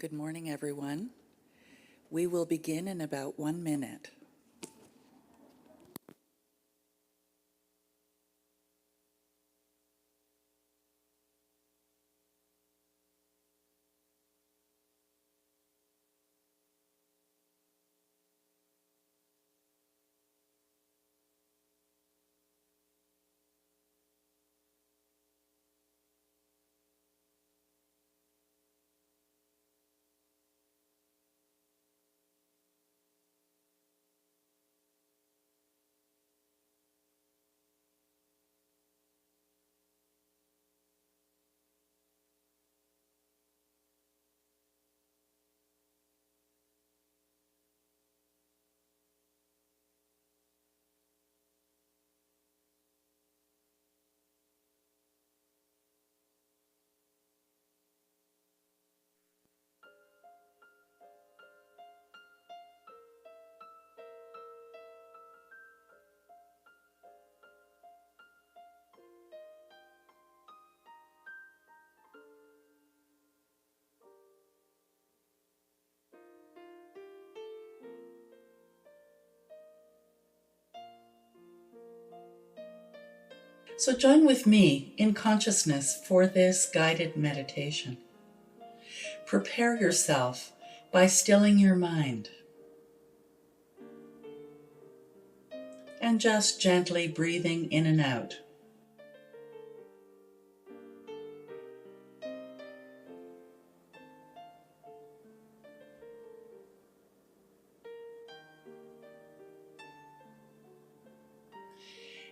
Good morning, everyone. We will begin in about 1 minute. So join with me in consciousness for this guided meditation. Prepare yourself by stilling your mind and just gently breathing in and out.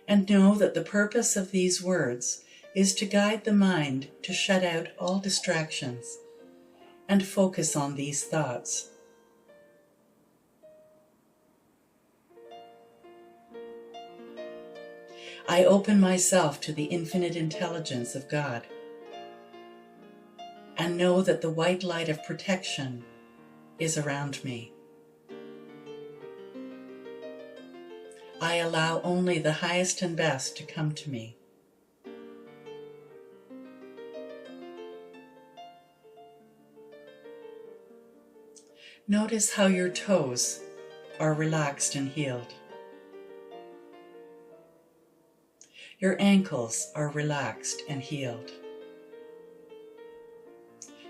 And know that the purpose of these words is to guide the mind to shut out all distractions and focus on these thoughts. I open myself to the infinite intelligence of God and know that the white light of protection is around me. I allow only the highest and best to come to me. Notice how your toes are relaxed and healed. Your ankles are relaxed and healed.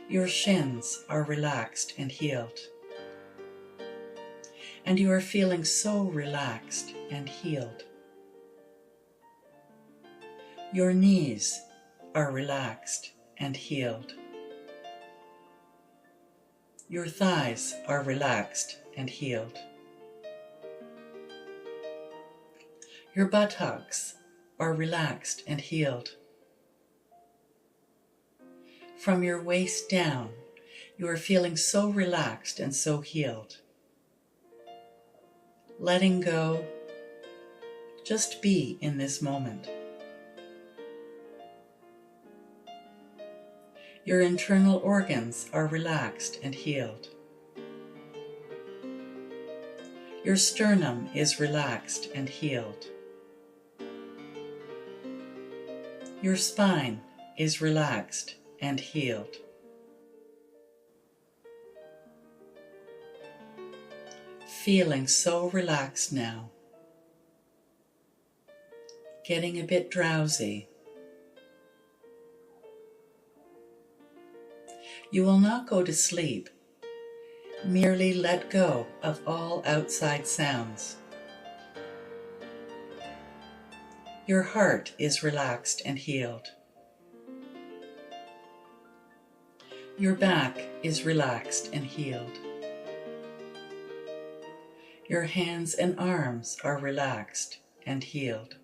Your shins are relaxed and healed. And you are feeling so relaxed and healed. Your knees are relaxed and healed. Your thighs are relaxed and healed. Your buttocks are relaxed and healed. From your waist down, you are feeling so relaxed and so healed. Letting go, just be in this moment. Your internal organs are relaxed and healed. Your sternum is relaxed and healed. Your spine is relaxed and healed. Feeling so relaxed now. Getting a bit drowsy. You will not go to sleep. Merely let go of all outside sounds. Your heart is relaxed and healed. Your back is relaxed and healed. Your hands and arms are relaxed and healed.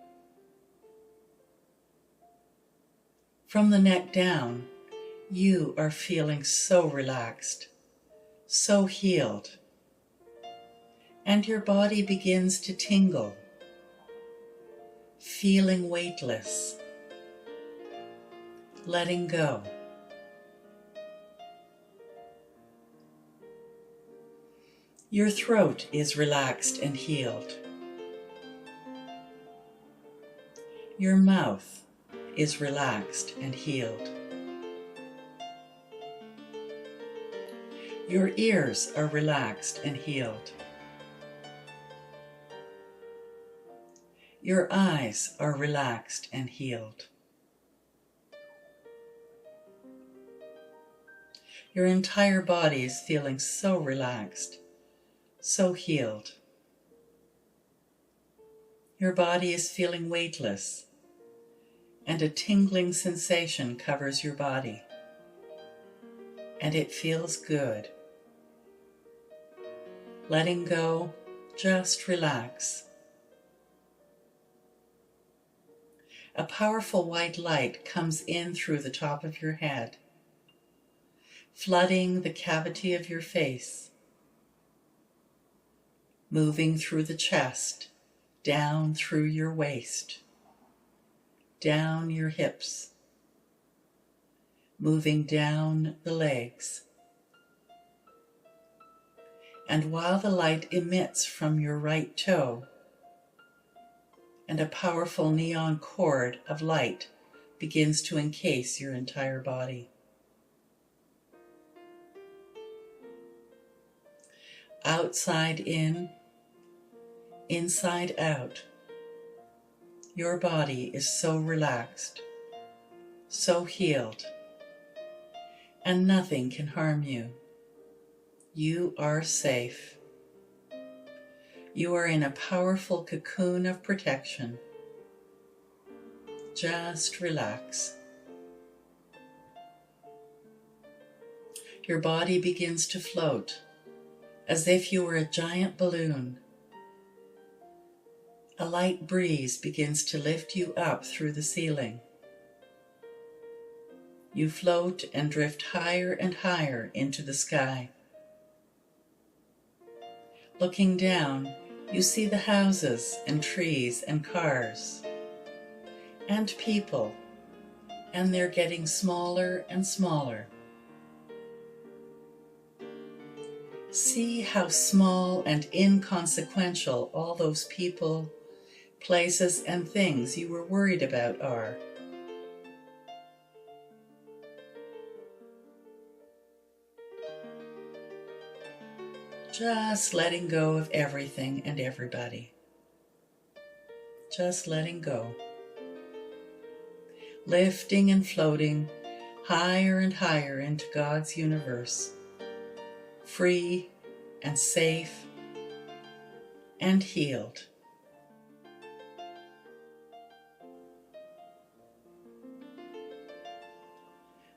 From the neck down, you are feeling so relaxed, so healed, and your body begins to tingle, feeling weightless, letting go. Your throat is relaxed and healed. Your mouth is relaxed and healed. Your ears are relaxed and healed. Your eyes are relaxed and healed. Your entire body is feeling so relaxed, so healed. Your body is feeling weightless, and a tingling sensation covers your body, and it feels good. Letting go, just relax. A powerful white light comes in through the top of your head, flooding the cavity of your face, moving through the chest, down through your waist, down your hips, moving down the legs. And while the light emits from your right toe, and a powerful neon cord of light begins to encase your entire body. Outside in, inside out, your body is so relaxed, so healed, and nothing can harm you. You are safe. You are in a powerful cocoon of protection. Just relax. Your body begins to float as if you were a giant balloon. A light breeze begins to lift you up through the ceiling. You float and drift higher and higher into the sky. Looking down, you see the houses and trees and cars and people, and they're getting smaller and smaller. See how small and inconsequential all those people, places, and things you were worried about are. Just letting go of everything and everybody. Just letting go. Lifting and floating higher and higher into God's universe. Free and safe and healed.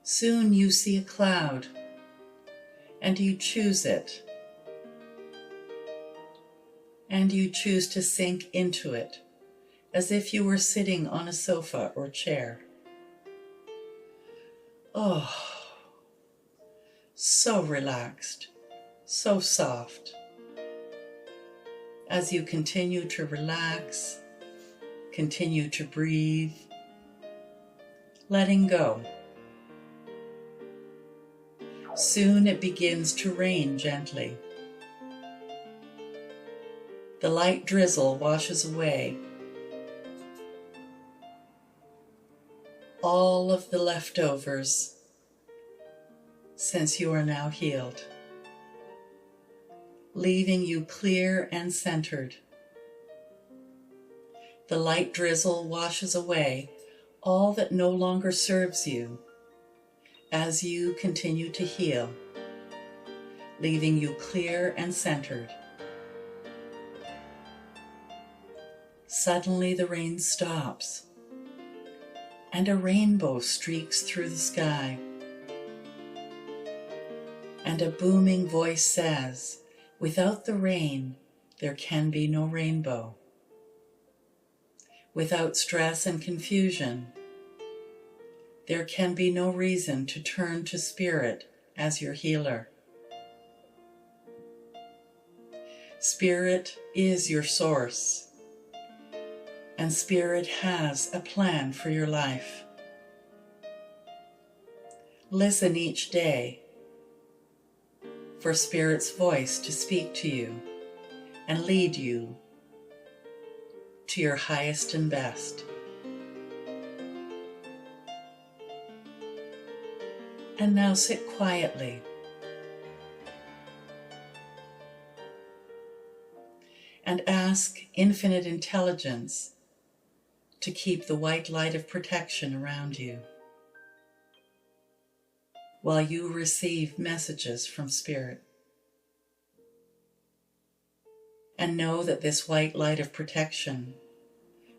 Soon you see a cloud, and you choose it. And you choose to sink into it, as if you were sitting on a sofa or chair. Oh, so relaxed, so soft. As you continue to relax, continue to breathe, letting go. Soon it begins to rain gently. The light drizzle washes away all of the leftovers since you are now healed, leaving you clear and centered. The light drizzle washes away all that no longer serves you as you continue to heal, leaving you clear and centered. Suddenly the rain stops, and a rainbow streaks through the sky. And a booming voice says, "Without the rain, there can be no rainbow. Without stress and confusion, there can be no reason to turn to Spirit as your healer. Spirit is your source, and Spirit has a plan for your life. Listen each day for Spirit's voice to speak to you and lead you to your highest and best. And now sit quietly and ask infinite intelligence to keep the white light of protection around you while you receive messages from Spirit. And know that this white light of protection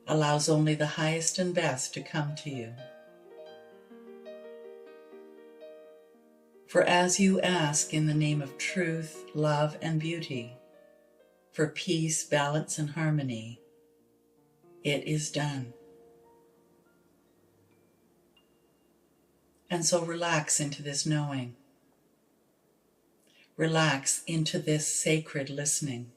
allows only the highest and best to come to you. For as you ask in the name of truth, love, and beauty, for peace, balance, and harmony, it is done. And so relax into this knowing. Relax into this sacred listening.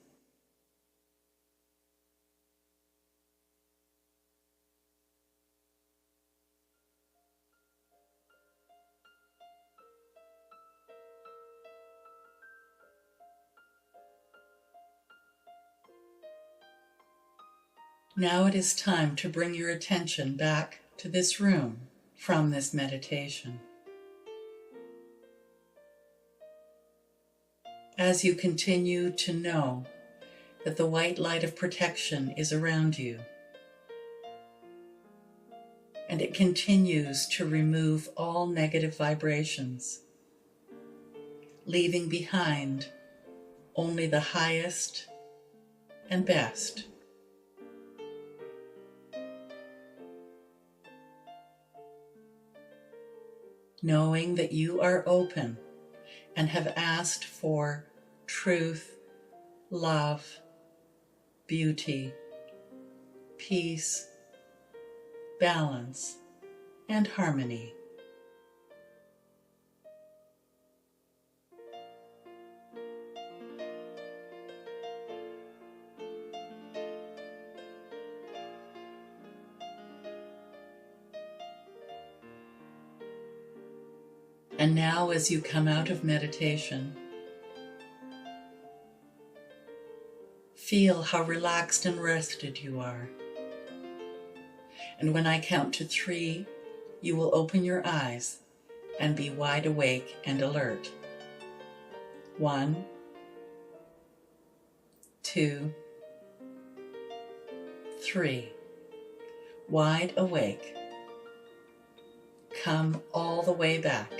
Now it is time to bring your attention back to this room from this meditation. As you continue to know that the white light of protection is around you, and it continues to remove all negative vibrations, leaving behind only the highest and best. Knowing that you are open and have asked for truth, love, beauty, peace, balance, and harmony. And now, as you come out of meditation, feel how relaxed and rested you are. And when I count to 3, you will open your eyes and be wide awake and alert. 1, 2, 3. Wide awake. Come all the way back.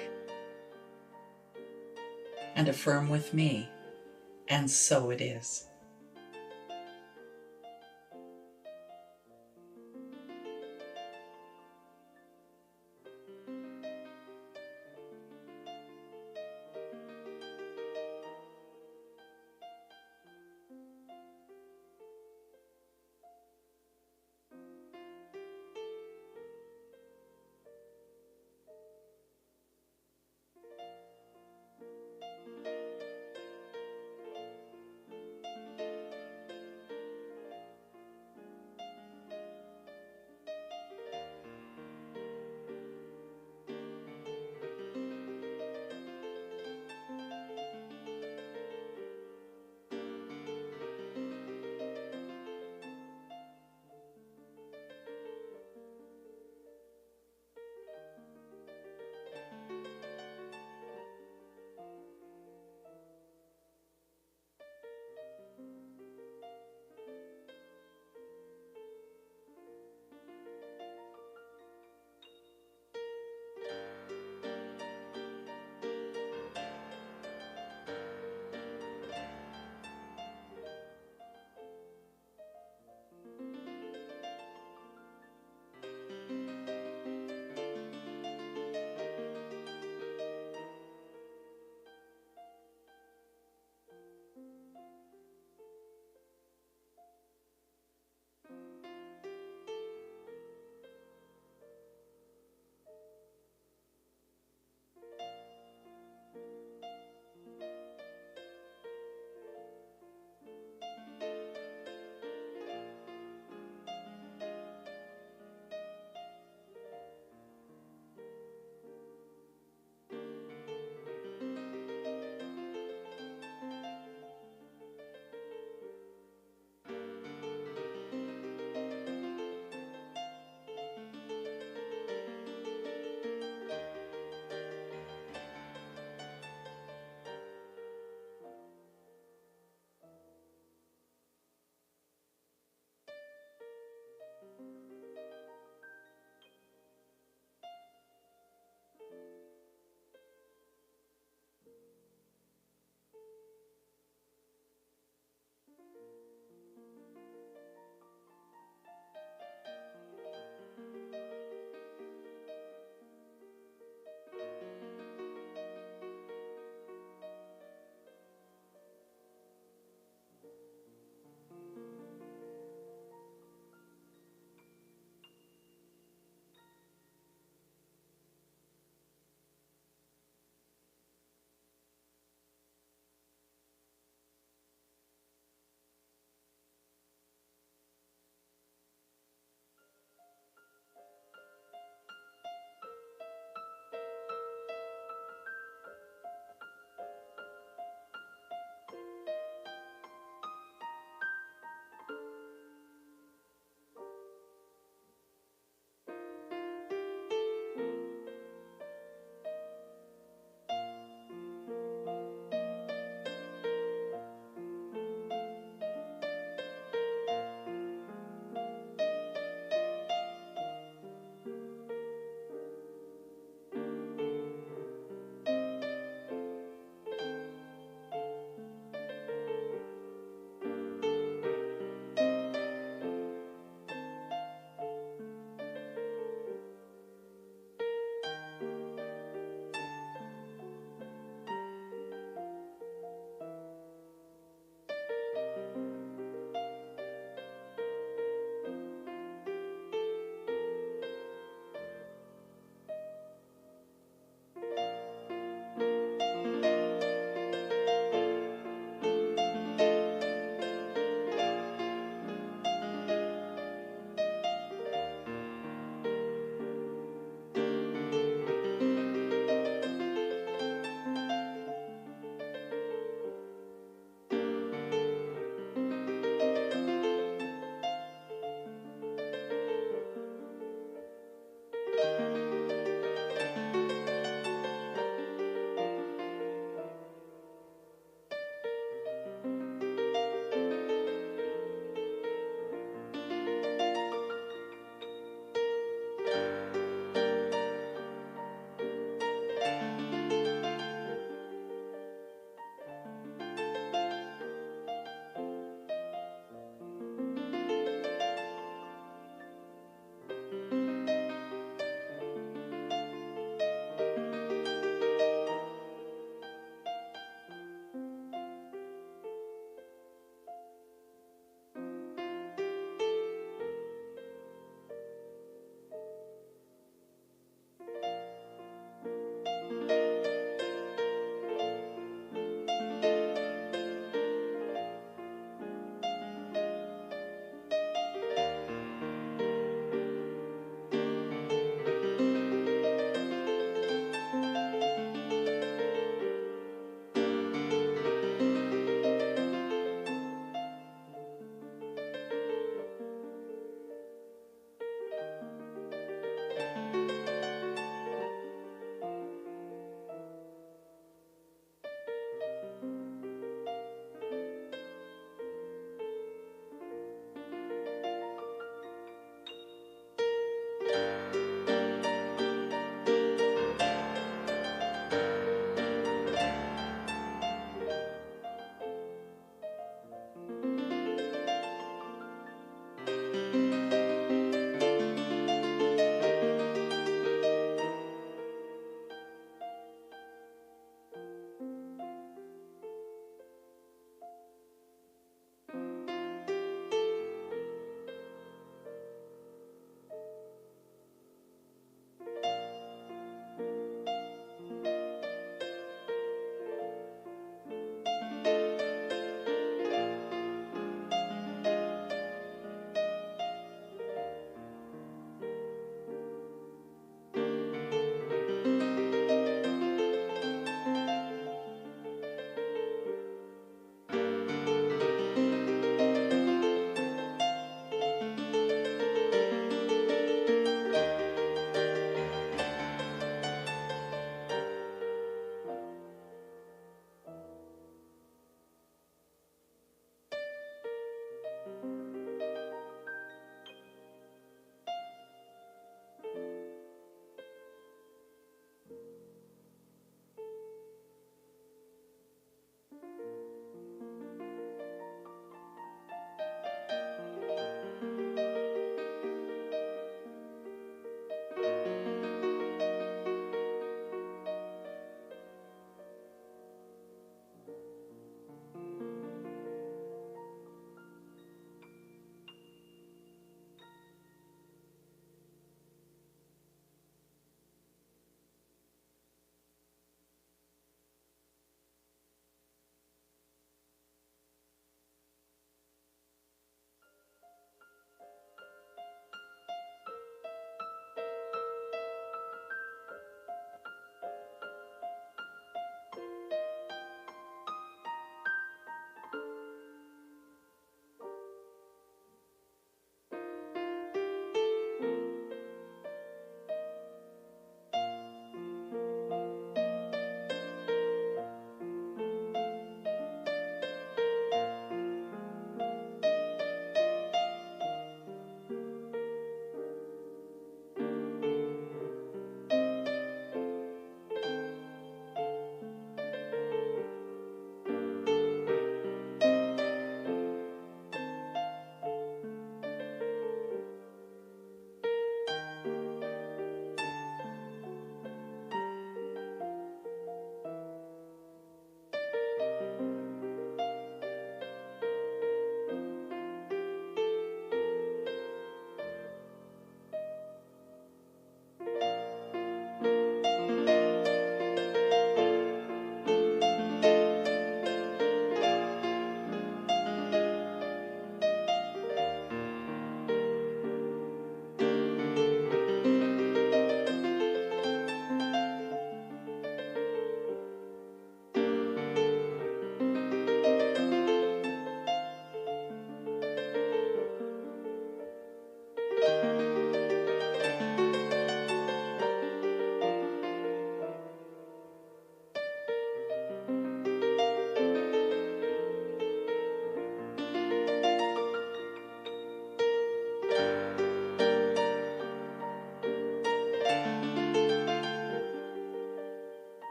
And affirm with me, and so it is.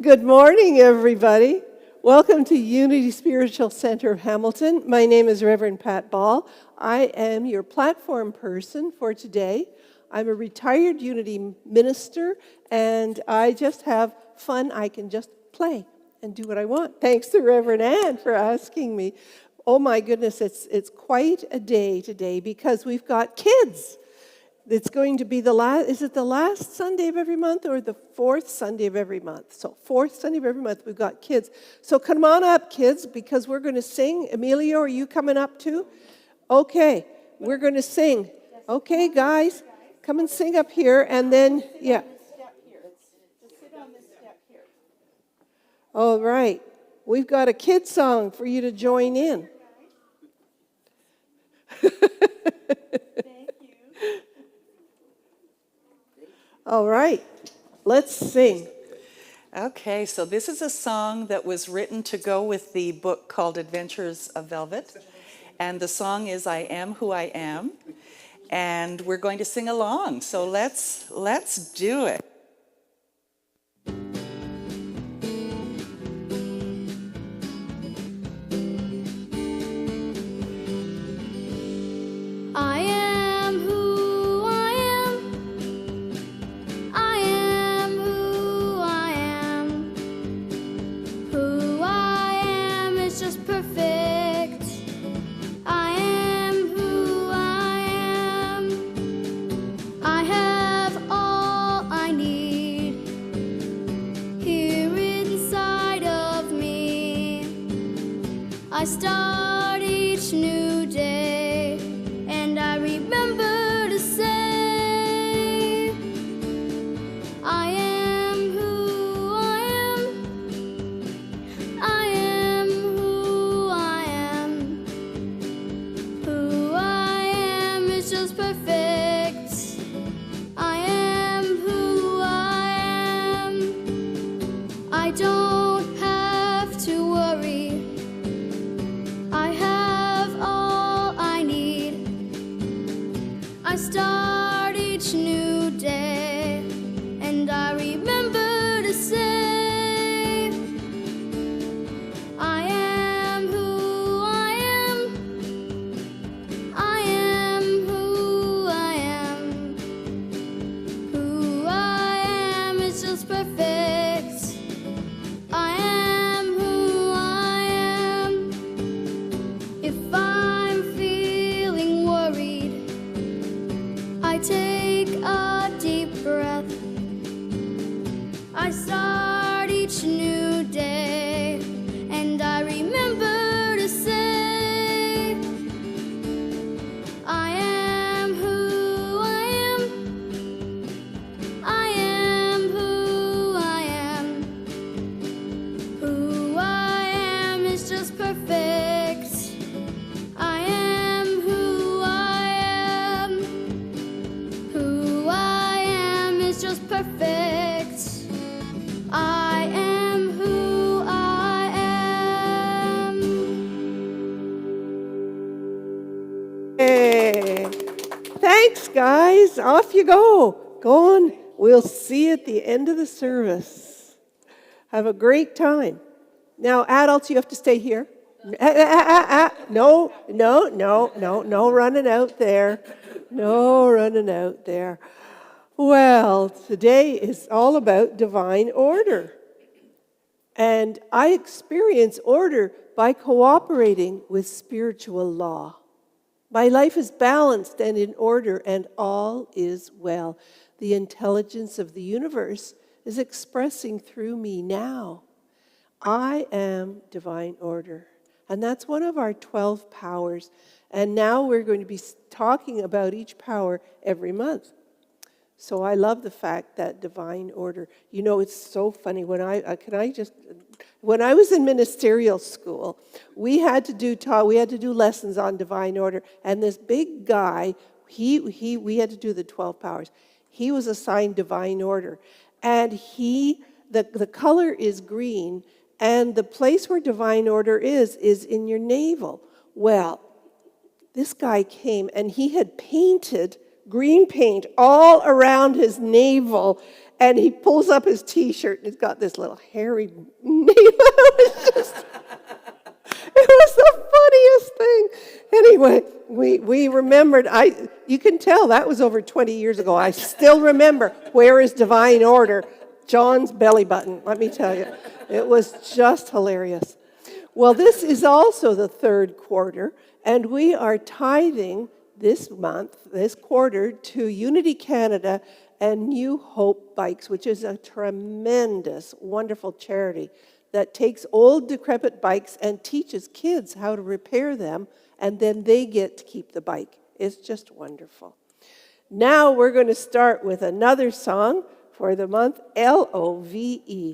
Good morning, everybody. Welcome to Unity Spiritual Center of Hamilton. My name is Reverend Pat Ball. I am your platform person for today. I'm a retired Unity minister, and I just have fun. I can just play and do what I want. Thanks to Reverend Ann for asking me. Oh my goodness, it's quite a day today because we've got kids. It's going to be is it the last Sunday of every month or the fourth Sunday of every month? So fourth Sunday of every month, we've got kids. So come on up, kids, because we're going to sing. Emilio, are you coming up too? Okay, we're going to sing. Okay, guys, come and sing up here, and then, yeah. Just sit on this step here. All right, we've got a kid song for you to join in. All right, let's sing. Okay, so this is a song that was written to go with the book called Adventures of Velvet. And the song is I Am Who I Am. And we're going to sing along. So let's do it. I am who I am. I am who I am. Who I am is just perfect. I am who I am. I have all I need here inside of me. I start each new day, and I remember to say, I am who I am. I am who I am. Who I am is just perfect. I am who I am. I don't have to worry. I have all I need. I start each new day, and I remember to say, I am who I am. I am who I am. Who I am is just perfect. I am who I am. If I'm feeling worried, I take a deep breath. I start each new day, and I remember to say, I am who I am. I am who I am. Who I am is just perfect. I am who I am. Who I am is just perfect. I am who I am. Hey, thanks, guys. Off you go. Go on. We'll see you at the end of the service. Have a great time. Now, adults, you have to stay here. No running out there. No running out there. Well, today is all about divine order. And I experience order by cooperating with spiritual law. My life is balanced and in order, and all is well. The intelligence of the universe is expressing through me now. I am divine order. And that's one of our 12 powers. And now we're going to be talking about each power every month. So I love the fact that divine order. You know, it's so funny. When I was in ministerial school, we had to do lessons on divine order. And this big guy, we had to do the 12 powers. He was assigned divine order, and the color is green, and the place where divine order is in your navel. Well, this guy came, and he had painted green paint all around his navel, and he pulls up his T-shirt, and he's got this little hairy navel. It was the funniest thing. Anyway, we remembered. You can tell that was over 20 years ago. I still remember Where is Divine Order? John's belly button, let me tell you. It was just hilarious. Well, this is also the third quarter, and we are tithing this month, this quarter, to Unity Canada and New Hope Bikes, which is a tremendous, wonderful charity that takes old, decrepit bikes and teaches kids how to repair them, and then they get to keep the bike. It's just wonderful. Now we're going to start with another song for the month, Love,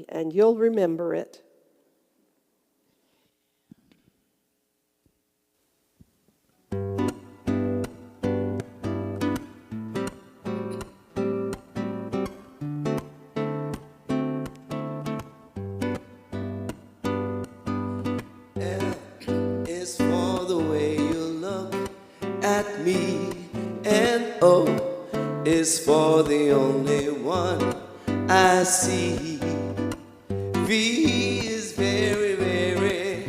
and you'll remember it. Is for the way you look at me, and O is for the only one I see. V is very, very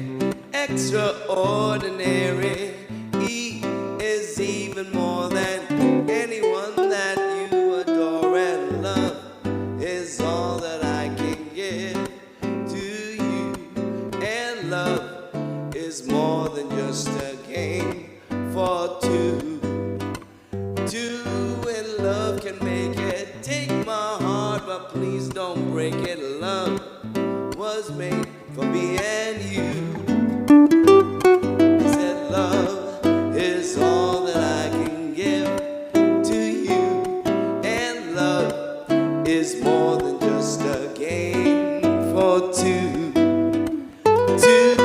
extraordinary. E is even more than anyone that you adore, and love is all that I can give to you, and love is more than just a game for two. Two in love can make it. Take my heart, but please don't break it. Love was made for me and you. I said love is all that I can give to you, and love is more than just a game for two. Two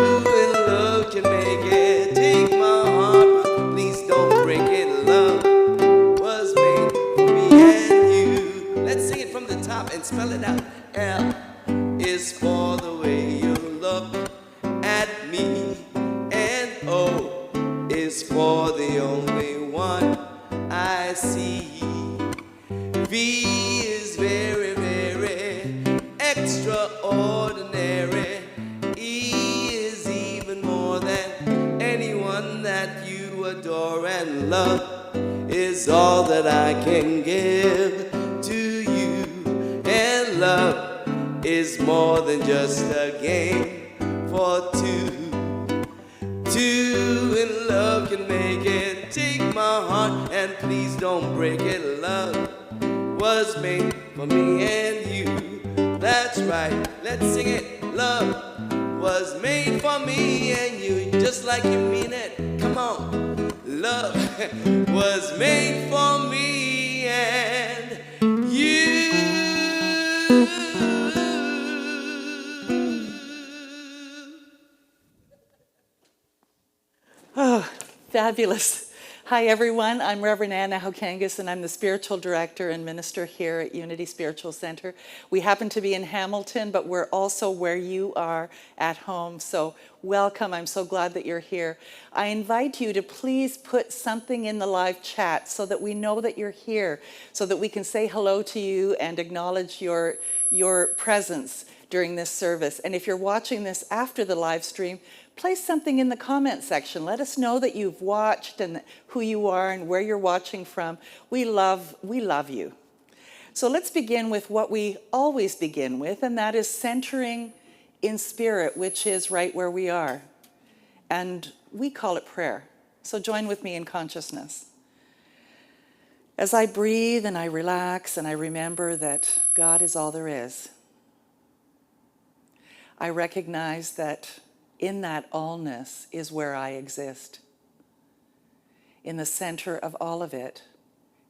in love can make it. Take my heart, but please don't break it. Love was made for me and you. Let's sing it from the top and spell it out. L is for the way you look at me, and O is for the only one I see. V is very, very extraordinary. E is even more than anyone that you adore, and love is all that I can give to you, and love is more than just a game for two. Two in love can make it. Take my heart and please don't break it. Love was made for me and you. That's right, let's sing it. Love was made for me and you, just like you mean it. Come on. Love was made for me and you. Oh, fabulous. Hi, everyone. I'm Reverend Anna Hokangas, and I'm the spiritual director and minister here at Unity Spiritual Center. We happen to be in Hamilton, but we're also where you are at home. So welcome. I'm so glad that you're here. I invite you to please put something in the live chat so that we know that you're here, so that we can say hello to you and acknowledge your presence during this service. And if you're watching this after the live stream, place something in the comment section. Let us know that you've watched and who you are and where you're watching from. We love you. So let's begin with what we always begin with, and that is centering in spirit, which is right where we are. And we call it prayer. So join with me in consciousness. As I breathe and I relax and I remember that God is all there is, I recognize that in that allness is where I exist. In the center of all of it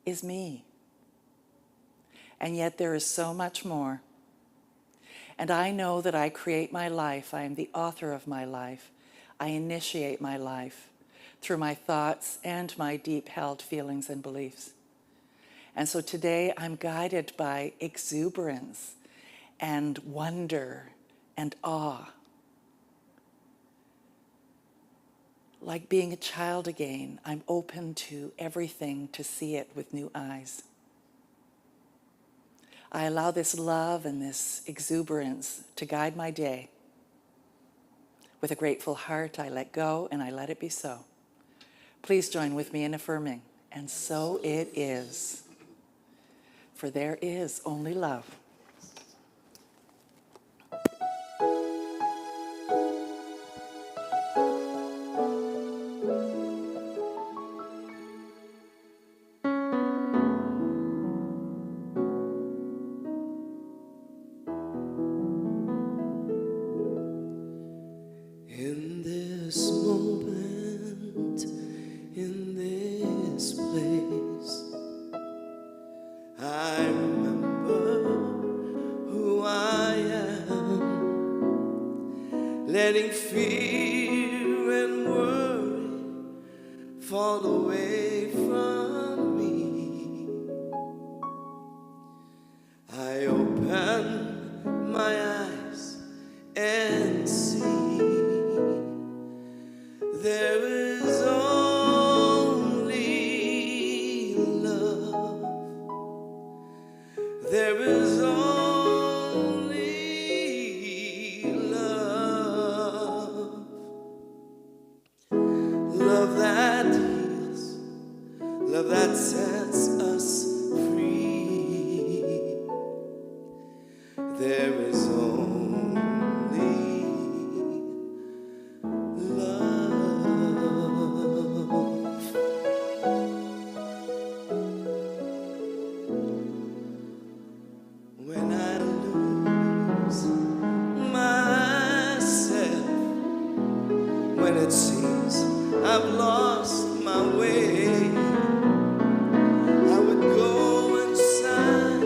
is me. And yet there is so much more. And I know that I create my life. I am the author of my life. I initiate my life through my thoughts and my deep-held feelings and beliefs. And so today I'm guided by exuberance and wonder and awe. Like being a child again, I'm open to everything to see it with new eyes. I allow this love and this exuberance to guide my day. With a grateful heart, I let go and I let it be so. Please join with me in affirming, and so it is. For there is only love. In this moment, in this place, I remember who I am, letting fear and worry fall away from me. I open my eyes and see there is only love. There is only love. Love that heals, love that sets us free. There is only love. When I lose myself, when it seems I've lost my way, I would go inside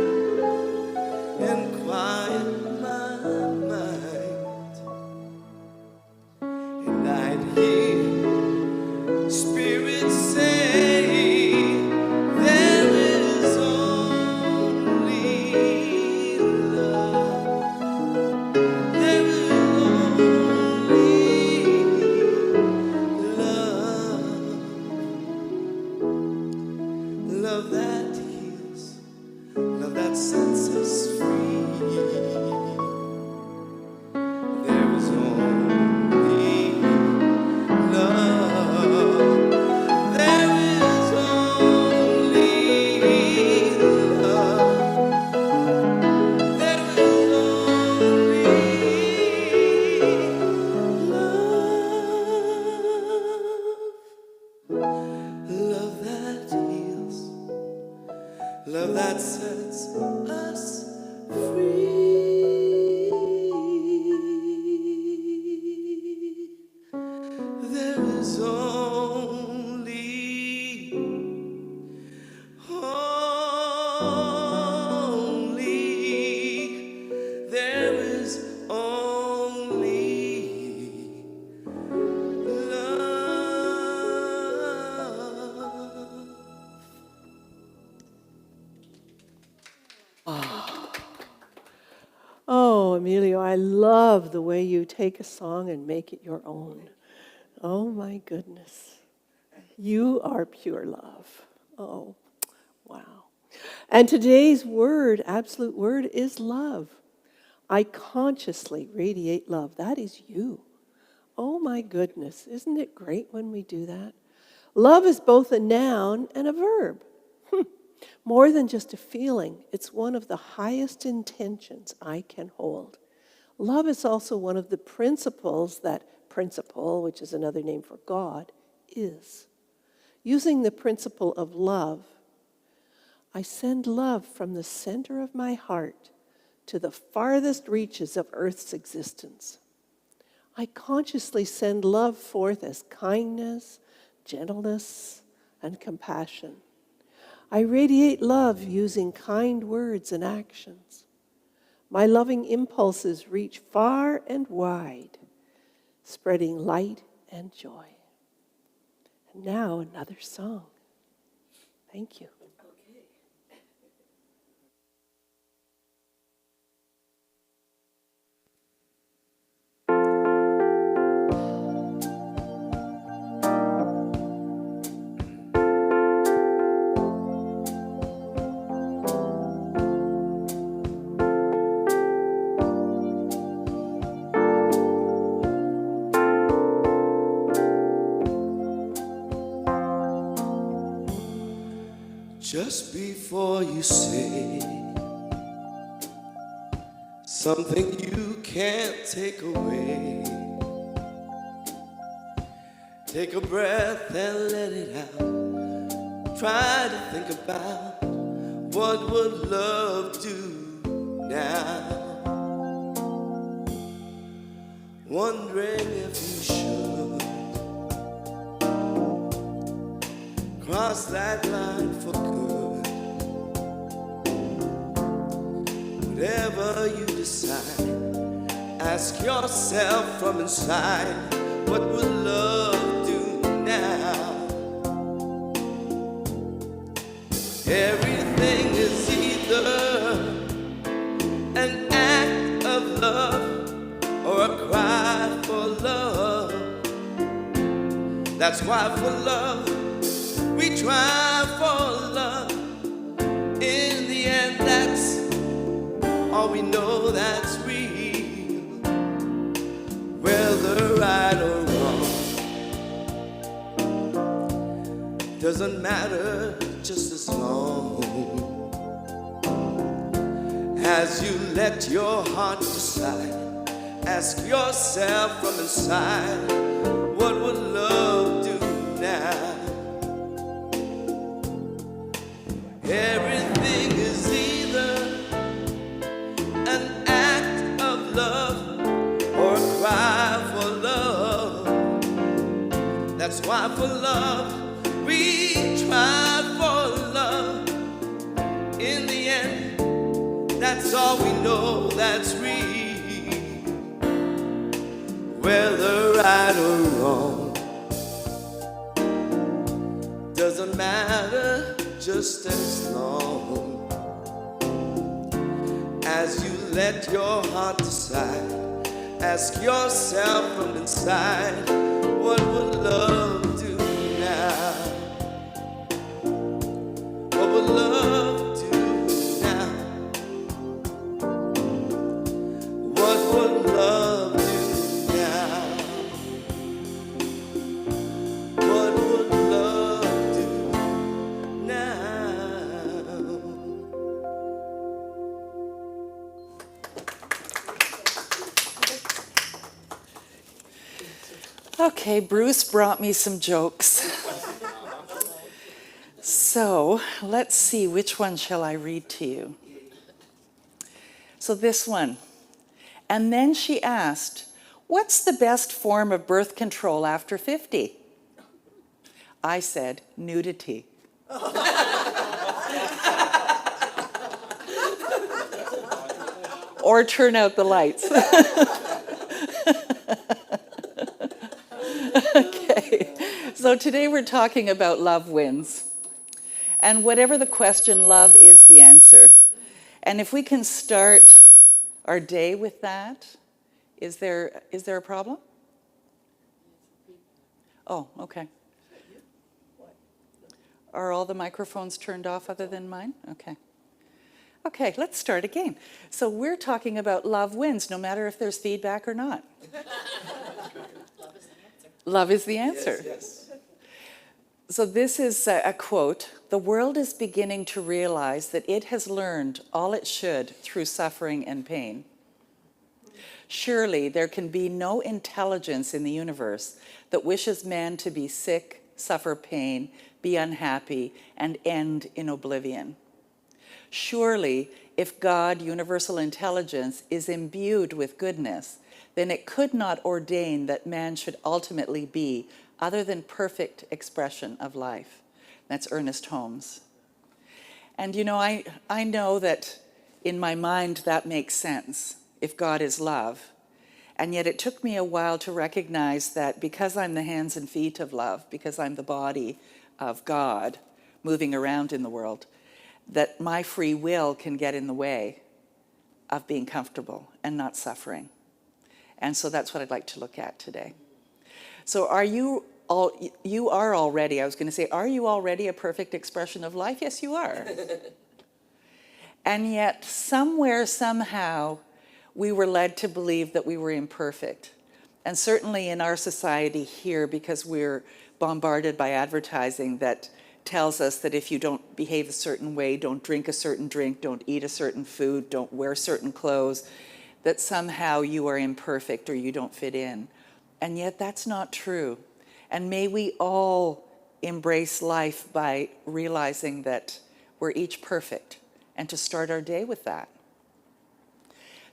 and quiet my mind, and I'd hear spirits say there is only love. There is only love. Love that heals, love that sets us free. There is only love. There is only love. There is only love. Love that heals, love that sets us free. There is only, there is only love. Oh, Emilio, I love the way you take a song and make it your own. Oh, my goodness. You are pure love. Oh, wow. And today's word, absolute word, is love. I consciously radiate love. That is you. Oh, my goodness. Isn't it great when we do that? Love is both a noun and a verb. More than just a feeling, it's one of the highest intentions I can hold. Love is also one of the principles that principle, which is another name for God, is. Using the principle of love, I send love from the center of my heart to the farthest reaches of Earth's existence. I consciously send love forth as kindness, gentleness, and compassion. I radiate love using kind words and actions. My loving impulses reach far and wide, spreading light and joy. And now another song. Thank you. Just before you say something you can't take away, take a breath and let it out. Try to think about what would love do now. Wondering if you should cross that line for good. Whatever you decide, ask yourself from inside, what would love do now? Everything is either an act of love or a cry for love. That's why for love we try for love. In the end, that's all we know that's real. Whether right or wrong doesn't matter, just as long as you let your heart decide. Ask yourself from inside, what would love do now? Everything is either an act of love or a cry for love. That's why for love we try for love. In the end, that's all we know that's real. Whether right or wrong doesn't matter, just as long as you let your heart decide. Ask yourself from inside, what would love do now? What would love do now? What would love do? Okay, Bruce brought me some jokes. So let's see, which one shall I read to you? So this one. And then she asked, what's the best form of birth control after 50? I said, nudity. Or turn out the lights. Okay, so today we're talking about love wins. And whatever the question, love is the answer. And if we can start our day with that, is there a problem? Oh, okay. Are all the microphones turned off other than mine? Okay. Okay, let's start again. So we're talking about love wins, no matter if there's feedback or not. Love is the answer. Yes. So this is a quote. The world is beginning to realize that it has learned all it should through suffering and pain. Surely there can be no intelligence in the universe that wishes man to be sick, suffer pain, be unhappy, and end in oblivion. Surely, if God, universal intelligence, is imbued with goodness, then it could not ordain that man should ultimately be other than perfect expression of life. That's Ernest Holmes. And you know, I know that in my mind that makes sense, if God is love. And yet it took me a while to recognize that because I'm the hands and feet of love, because I'm the body of God moving around in the world, that my free will can get in the way of being comfortable and not suffering. And so that's what I'd like to look at today. So are you already a perfect expression of life? Yes, you are. And yet somewhere, somehow, we were led to believe that we were imperfect. And certainly in our society here, because we're bombarded by advertising that tells us that if you don't behave a certain way, don't drink a certain drink, don't eat a certain food, don't wear certain clothes, that somehow you are imperfect or you don't fit in. And yet that's not true. And may we all embrace life by realizing that we're each perfect, and to start our day with that.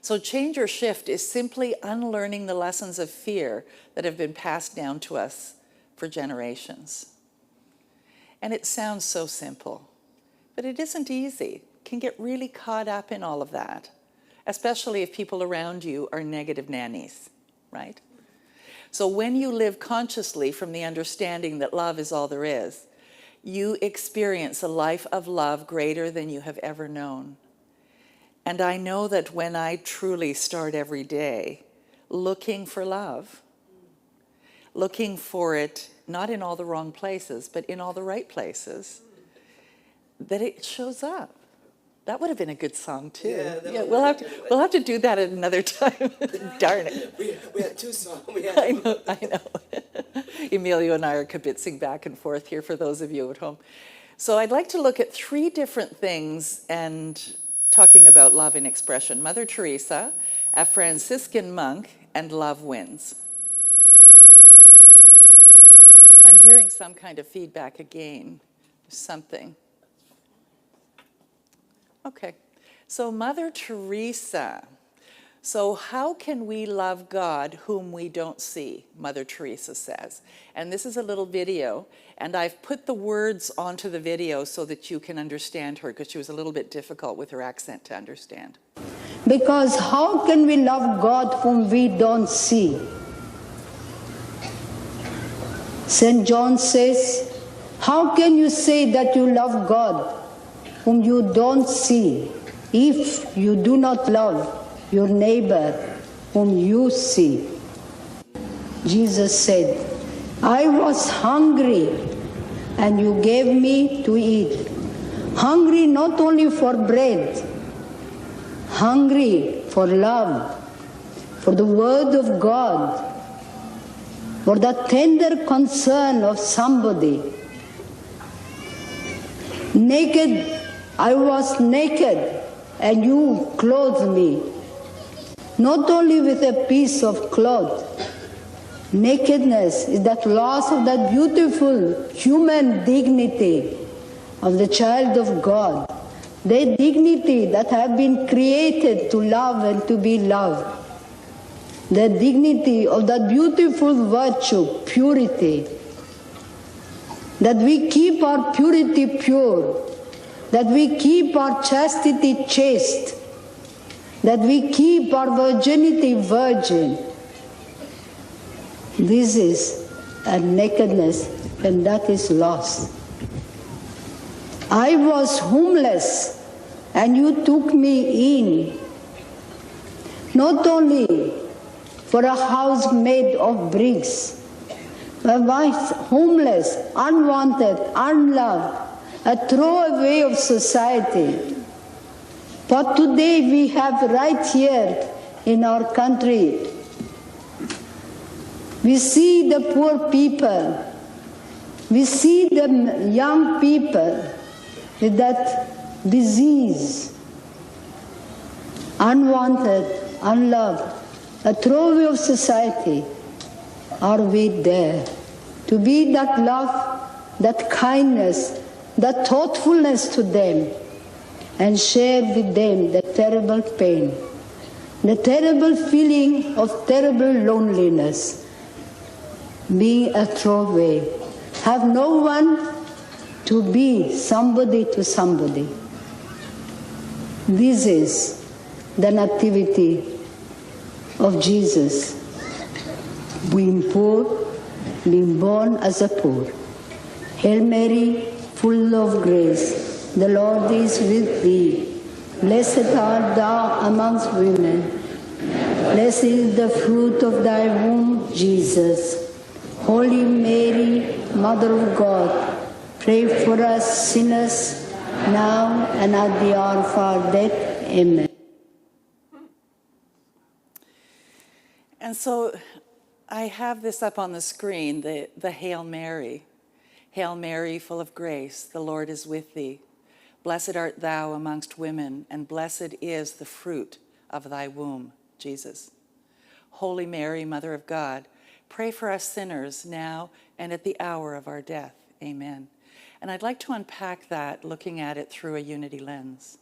So change or shift is simply unlearning the lessons of fear that have been passed down to us for generations. And it sounds so simple, but it isn't easy. It can get really caught up in all of that, especially if people around you are negative nannies, right? So when you live consciously from the understanding that love is all there is, you experience a life of love greater than you have ever known. And I know that when I truly start every day looking for love, looking for it not in all the wrong places, but in all the right places, that it shows up. That would have been a good song too. Yeah, we'll have to do that at another time. Darn it. We had two songs. I know. Emilio and I are kibitzing back and forth here for those of you at home. So I'd like to look at 3 different things and talking about love in expression. Mother Teresa, a Franciscan monk, and love wins. I'm hearing some kind of feedback again. Something. Okay, so Mother Teresa. So how can we love God whom we don't see, Mother Teresa says. And this is a little video, and I've put the words onto the video so that you can understand her, because she was a little bit difficult with her accent to understand. Because how can we love God whom we don't see? St. John says, how can you say that you love God whom you don't see, if you do not love your neighbor whom you see? Jesus said, I was hungry and you gave me to eat. Hungry not only for bread, hungry for love, for the word of God, for the tender concern of somebody. Naked, I was naked, and you clothed me, not only with a piece of cloth. Nakedness is that loss of that beautiful human dignity of the child of God, the dignity that have been created to love and to be loved, the dignity of that beautiful virtue, purity, that we keep our purity pure, that we keep our chastity chaste, that we keep our virginity virgin. This is a nakedness, and that is lost. I was homeless, and you took me in, not only for a house made of bricks, but I was homeless, unwanted, unloved, a throwaway of society. But today we have right here in our country, we see the poor people, we see the young people with that disease, unwanted, unloved, a throwaway of society. Are we there to be that love, that kindness, that thoughtfulness to them, and share with them the terrible pain, the terrible feeling of terrible loneliness, being a throwaway, have no one to be somebody to somebody. This is the nativity of Jesus, being poor, being born as a poor. Hail Mary, full of grace, the Lord is with thee. Blessed art thou amongst women. Blessed is the fruit of thy womb, Jesus. Holy Mary, Mother of God, pray for us sinners, now and at the hour of our death. Amen. And so I have this up on the screen, the Hail Mary. Hail Mary, full of grace, the Lord is with thee. Blessed art thou amongst women, and blessed is the fruit of thy womb, Jesus. Holy Mary, Mother of God, pray for us sinners now and at the hour of our death. Amen. And I'd like to unpack that looking at it through a unity lens.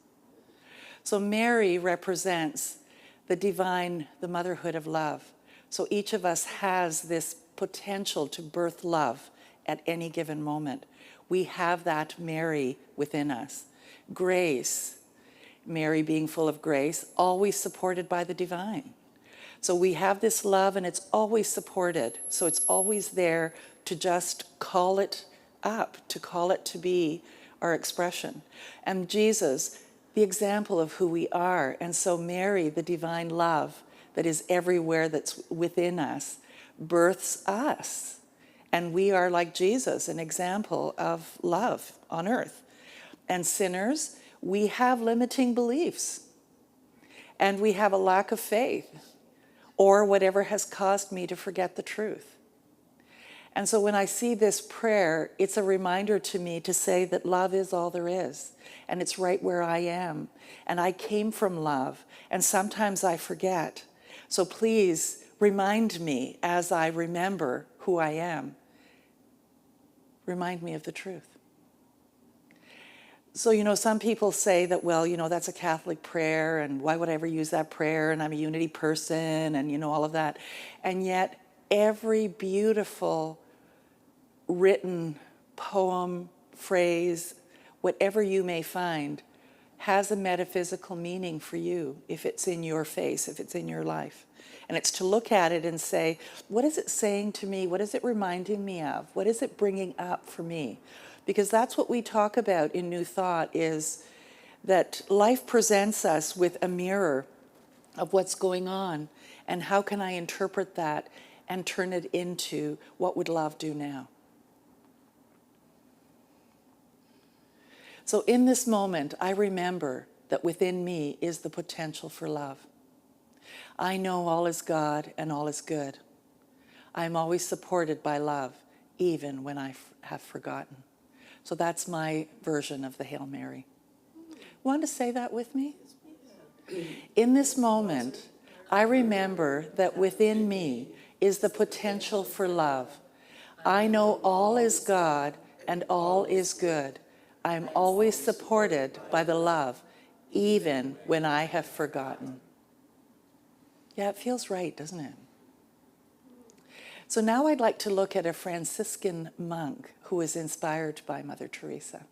So Mary represents the divine, the motherhood of love. So each of us has this potential to birth love at any given moment. We have that Mary within us. Grace, Mary being full of grace, always supported by the divine. So we have this love and it's always supported. So it's always there to just call it up, to call it to be our expression. And Jesus, the example of who we are. And so Mary, the divine love that is everywhere, that's within us, births us. And we are like Jesus, an example of love on earth. And sinners, we have limiting beliefs. And we have a lack of faith, or whatever has caused me to forget the truth. And so when I see this prayer, it's a reminder to me to say that love is all there is. And it's right where I am. And I came from love. And sometimes I forget. So please remind me as I remember who I am. Remind me of the truth. So, some people say that, well, that's a Catholic prayer, and why would I ever use that prayer, and I'm a unity person, and, all of that. And yet, every beautiful written poem, phrase, whatever you may find, has a metaphysical meaning for you if it's in your face, if it's in your life. And it's to look at it and say, what is it saying to me? What is it reminding me of? What is it bringing up for me? Because that's what we talk about in New Thought, is that life presents us with a mirror of what's going on, and how can I interpret that and turn it into what would love do now? So in this moment, I remember that within me is the potential for love. I know all is God and all is good. I am always supported by love, even when I have forgotten. So that's my version of the Hail Mary. Want to say that with me? In this moment, I remember that within me is the potential for love. I know all is God and all is good. I am always supported by the love, even when I have forgotten. Yeah, it feels right, doesn't it? So now I'd like to look at a Franciscan monk who was inspired by Mother Teresa.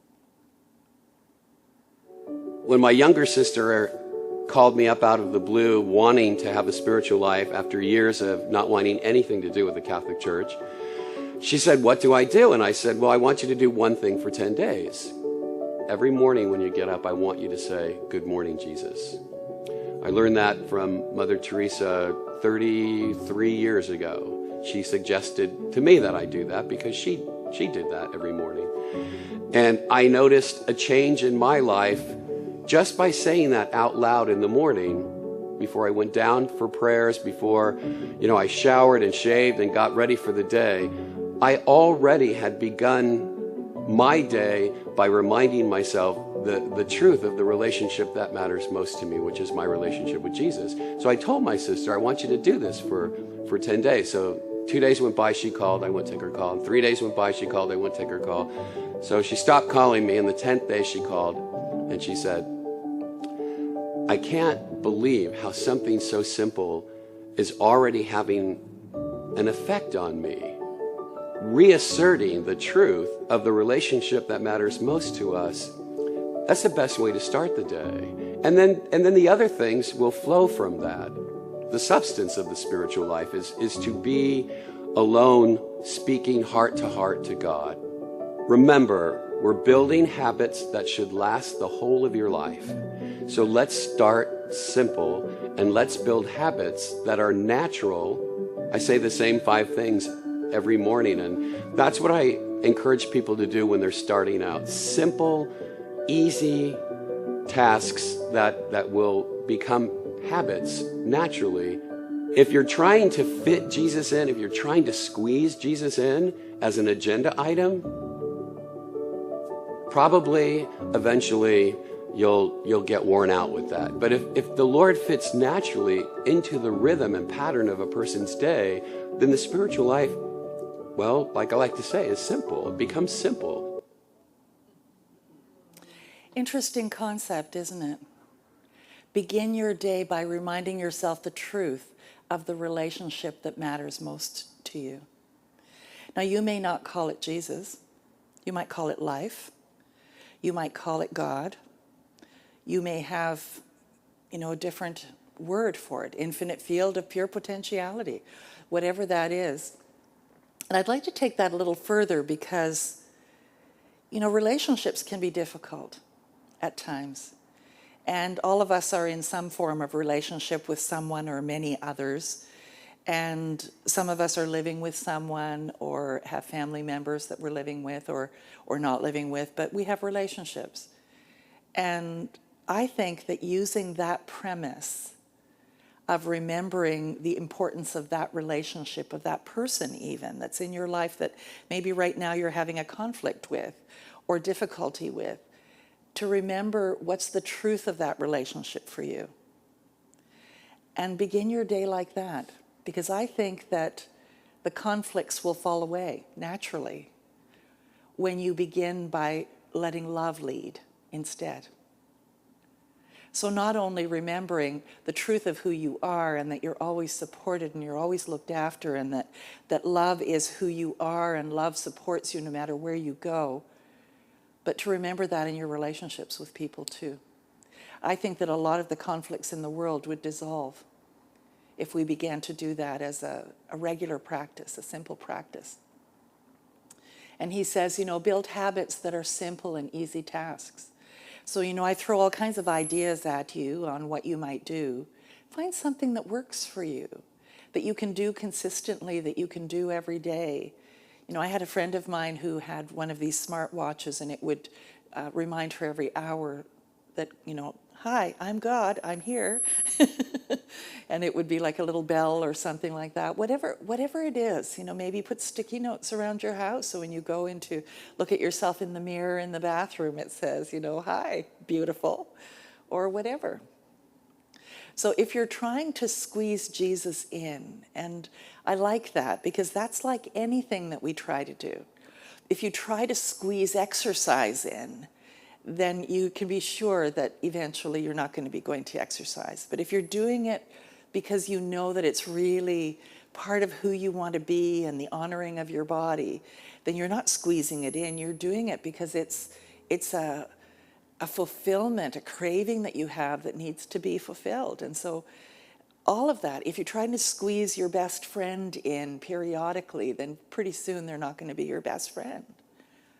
When my younger sister called me up out of the blue wanting to have a spiritual life after years of not wanting anything to do with the Catholic Church, she said, "What do I do?" And I said, "Well, I want you to do one thing for 10 days. Every morning when you get up, I want you to say, 'Good morning, Jesus.'" I learned that from Mother Teresa 33 years ago. She suggested to me that I do that because she did that every morning. And I noticed a change in my life just by saying that out loud in the morning before I went down for prayers, before, I showered and shaved and got ready for the day. I already had begun my day by reminding myself the truth of the relationship that matters most to me, which is my relationship with Jesus. So I told my sister, "I want you to do this for 10 days. So 2 days went by, she called, I went to take her call. And 3 days went by, she called, I went to take her call. So she stopped calling me, and the 10th day she called, and she said, "I can't believe how something so simple is already having an effect on me, reasserting the truth of the relationship that matters most to us. That's the best way to start the day. And then the other things will flow from that. The substance of the spiritual life is to be alone, speaking heart to God. Remember, we're building habits that should last the whole of your life. So let's start simple and let's build habits that are natural." I say the same 5 things every morning, and that's what I encourage people to do when they're starting out. Simple, easy tasks that will become habits naturally. If you're trying to fit Jesus in, if you're trying to squeeze Jesus in as an agenda item, probably eventually you'll get worn out with that. But if the Lord fits naturally into the rhythm and pattern of a person's day, then the spiritual life, well, like I like to say, is simple. It becomes simple. Interesting concept, isn't it? Begin your day by reminding yourself the truth of the relationship that matters most to you. Now, you may not call it Jesus. You might call it life. You might call it God. You may have, a different word for it, infinite field of pure potentiality, whatever that is. And I'd like to take that a little further because, relationships can be difficult at times. And all of us are in some form of relationship with someone or many others. And some of us are living with someone or have family members that we're living with or not living with, but we have relationships. And I think that using that premise of remembering the importance of that relationship, of that person even, that's in your life that maybe right now you're having a conflict with or difficulty with, to remember what's the truth of that relationship for you. And begin your day like that, because I think that the conflicts will fall away naturally when you begin by letting love lead instead. So not only remembering the truth of who you are and that you're always supported and you're always looked after and that love is who you are and love supports you no matter where you go, but to remember that in your relationships with people too. I think that a lot of the conflicts in the world would dissolve if we began to do that as a regular practice, a simple practice. And he says, build habits that are simple and easy tasks. So, I throw all kinds of ideas at you on what you might do. Find something that works for you, that you can do consistently, that you can do every day. I had a friend of mine who had one of these smart watches, and it would remind her every hour that, hi, I'm God, I'm here. And it would be like a little bell or something like that. Whatever it is, maybe put sticky notes around your house so when you go in to look at yourself in the mirror in the bathroom, it says, hi, beautiful, or whatever. So if you're trying to squeeze Jesus in, and I like that because that's like anything that we try to do. If you try to squeeze exercise in, then you can be sure that eventually you're not going to be going to exercise. But if you're doing it because you know that it's really part of who you want to be and the honoring of your body, then you're not squeezing it in. You're doing it because it's a fulfillment, a craving that you have that needs to be fulfilled. And so all of that, if you're trying to squeeze your best friend in periodically, then pretty soon they're not going to be your best friend,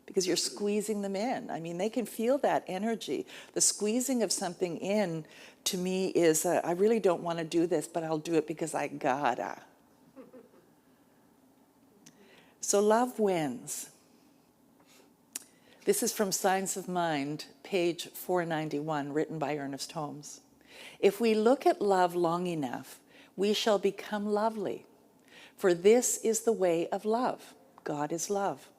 because you're squeezing them in. I mean, they can feel that energy. The squeezing of something in, to me, is, I really don't want to do this, but I'll do it because I gotta. So love wins. This is from Signs of Mind, page 491, written by Ernest Holmes. If we look at love long enough, we shall become lovely. For this is the way of love. God is love.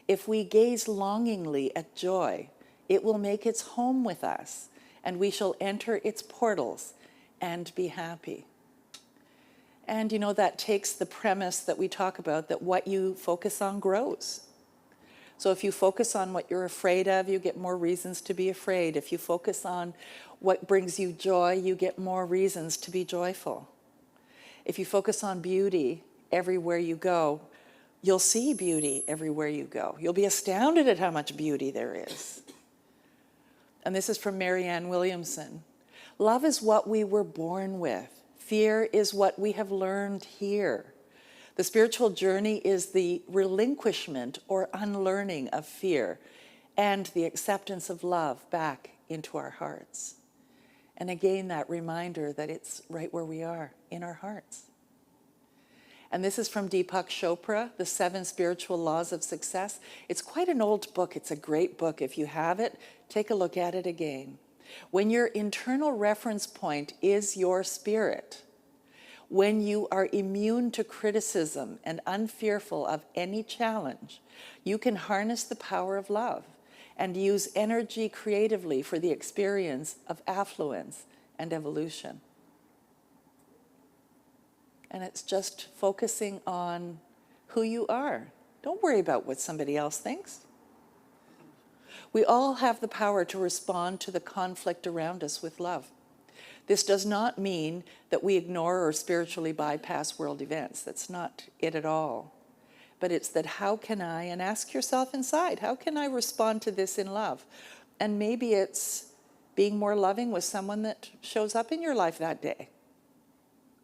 If we gaze longingly at joy, it will make its home with us, and we shall enter its portals and be happy. And that takes the premise that we talk about, that what you focus on grows. So if you focus on what you're afraid of, you get more reasons to be afraid. If you focus on what brings you joy, you get more reasons to be joyful. If you focus on beauty everywhere you go, you'll see beauty everywhere you go. You'll be astounded at how much beauty there is. And this is from Marianne Williamson. Love is what we were born with. Fear is what we have learned here. The spiritual journey is the relinquishment or unlearning of fear and the acceptance of love back into our hearts. And again, that reminder that it's right where we are, in our hearts. And this is from Deepak Chopra, The 7 Spiritual Laws of Success. It's quite an old book. It's a great book. If you have it, take a look at it again. When your internal reference point is your spirit, when you are immune to criticism and unfearful of any challenge, you can harness the power of love and use energy creatively for the experience of affluence and evolution. And it's just focusing on who you are. Don't worry about what somebody else thinks. We all have the power to respond to the conflict around us with love. This does not mean that we ignore or spiritually bypass world events. That's not it at all. But it's that how can I, and ask yourself inside, how can I respond to this in love? And maybe it's being more loving with someone that shows up in your life that day,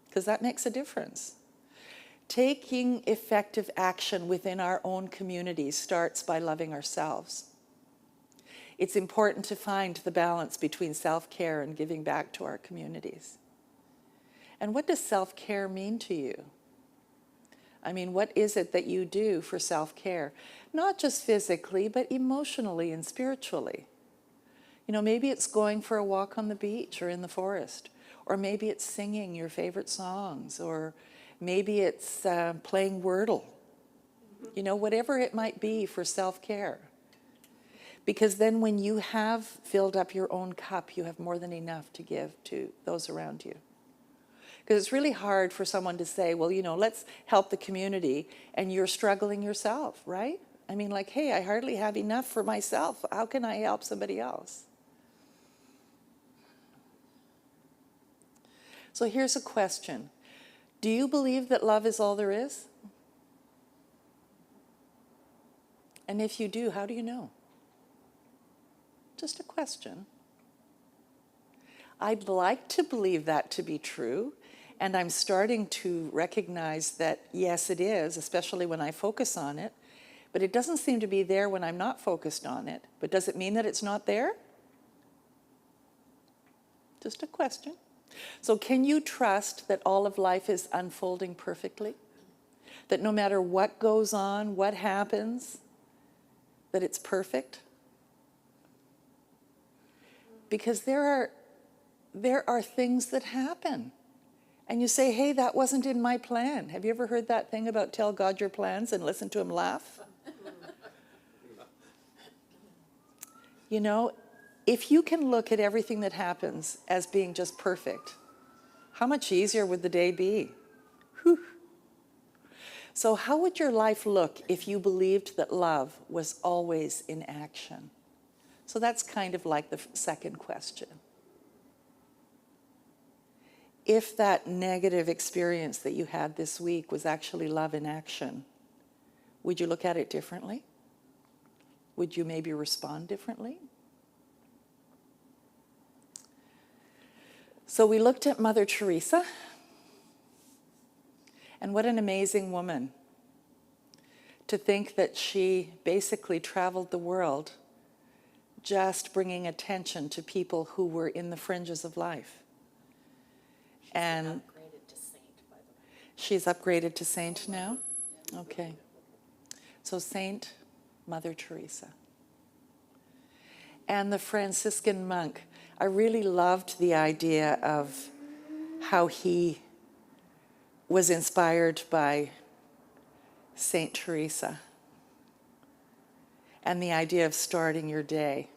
because that makes a difference. Taking effective action within our own communities starts by loving ourselves. It's important to find the balance between self-care and giving back to our communities. And what does self-care mean to you? I mean, what is it that you do for self-care? Not just physically, but emotionally and spiritually. You know, maybe it's going for a walk on the beach or in the forest, or maybe it's singing your favorite songs, or maybe it's playing Wordle. You know, whatever it might be for self-care. Because then when you have filled up your own cup, you have more than enough to give to those around you. Because it's really hard for someone to say, well, you know, let's help the community, and you're struggling yourself, right? I mean, like, hey, I hardly have enough for myself. How can I help somebody else? So here's a question. Do you believe that love is all there is? And if you do, how do you know? Just a question. I'd like to believe that to be true, and I'm starting to recognize that, yes, it is, especially when I focus on it, but it doesn't seem to be there when I'm not focused on it. But does it mean that it's not there? Just a question. So can you trust that all of life is unfolding perfectly? That no matter what goes on, what happens, that it's perfect? Because there are things that happen. And you say, hey, that wasn't in my plan. Have you ever heard that thing about tell God your plans and listen to him laugh? You know, if you can look at everything that happens as being just perfect, how much easier would the day be? Whew. So how would your life look if you believed that love was always in action? So that's kind of like the second question. If that negative experience that you had this week was actually love in action, would you look at it differently? Would you maybe respond differently? So we looked at Mother Teresa, and what an amazing woman. To think that she basically traveled the world just bringing attention to people who were in the fringes of life. And upgraded to saint, by the way. She's upgraded to saint now? Okay. So Saint Mother Teresa. And the Franciscan monk, I really loved the idea of how he was inspired by Saint Teresa and the idea of starting your day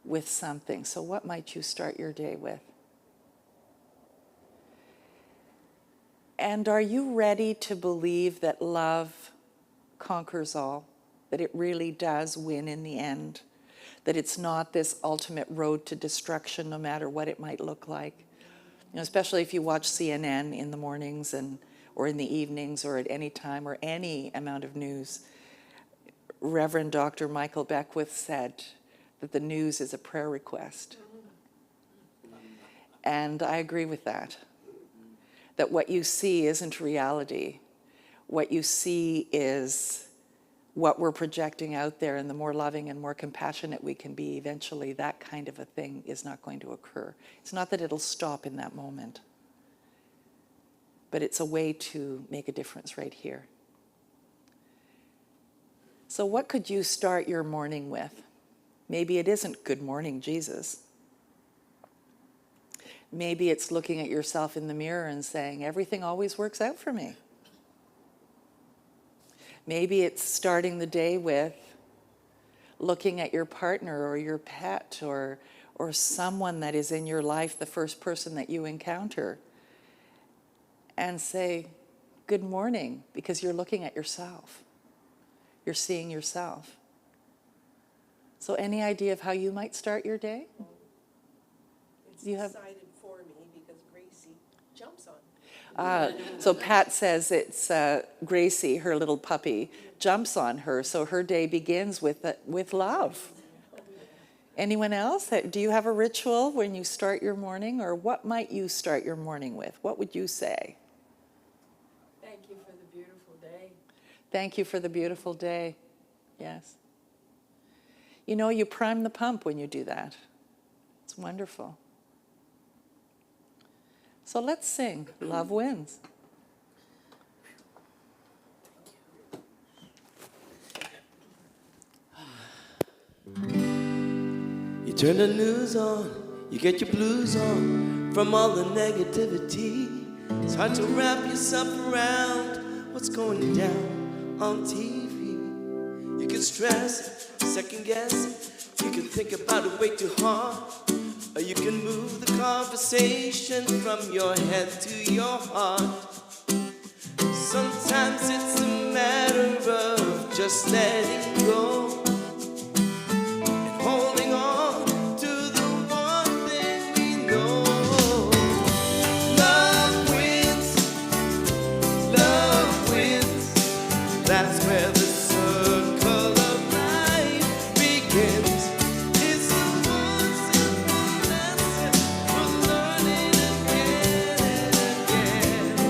with something. So what might you start your day with? And are you ready to believe that love conquers all, that it really does win in the end, that it's not this ultimate road to destruction no matter what it might look like? You know, especially if you watch CNN in the mornings or in the evenings or at any time or any amount of news. Reverend Dr. Michael Beckwith said that the news is a prayer request. And I agree with that. That what you see isn't reality. What you see is what we're projecting out there, and the more loving and more compassionate we can be, eventually that kind of a thing is not going to occur. It's not that it'll stop in that moment, but it's a way to make a difference right here. So what could you start your morning with? Maybe it isn't good morning, Jesus. Maybe it's looking at yourself in the mirror and saying, everything always works out for me. Maybe it's starting the day with, looking at your partner or your pet or someone that is in your life, the first person that you encounter, and say, good morning, because you're looking at yourself. You're seeing yourself. So any idea of how you might start your day? It's You have- decided for me because Gracie jumps on me. So Pat says it's Gracie, her little puppy, jumps on her, so her day begins with love. Anyone else? Do you have a ritual when you start your morning, or what might you start your morning with? What would you say? Thank you for the beautiful day. Thank you for the beautiful day. Yes. You know, you prime the pump when you do that. It's wonderful. So let's sing Love Wins. You turn the news on, you get your blues on from all the negativity. It's hard to wrap yourself around what's going down on TV. You get stressed, second guess, you can think about it way too hard. Or you can move the conversation from your head to your heart. Sometimes it's a matter of just letting go. Holding on to the one thing we know. Love wins, love wins. That's where the circle of life begins. It's a one simple lesson for learning again and again.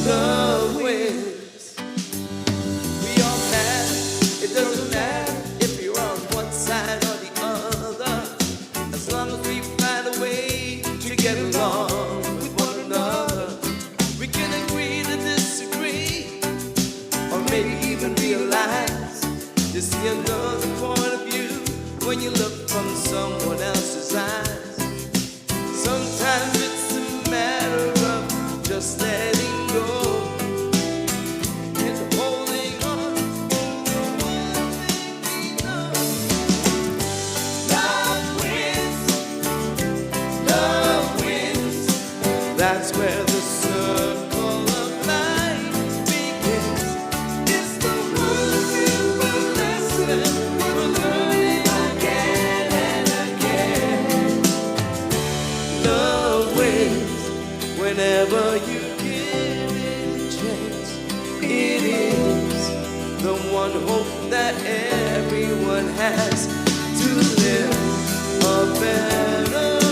Love wins. We all have, it doesn't matter if you're on one side or the other, as long as we find a way to get along with one another. We can agree to disagree, or maybe even realize to see another point of view when you look from someone else's eyes. Sometimes it's a matter of just letting go. That's where the circle of life begins. It's the one simple lesson we're learning again and again. Love wins whenever you give it a chance. It is the one hope that everyone has to live a better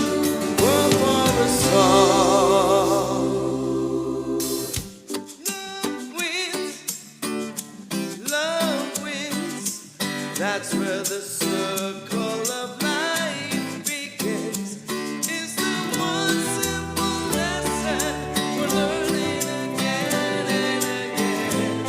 world for us all. Love wins, that's where the circle of life begins. It's the one simple lesson we're learning again and again.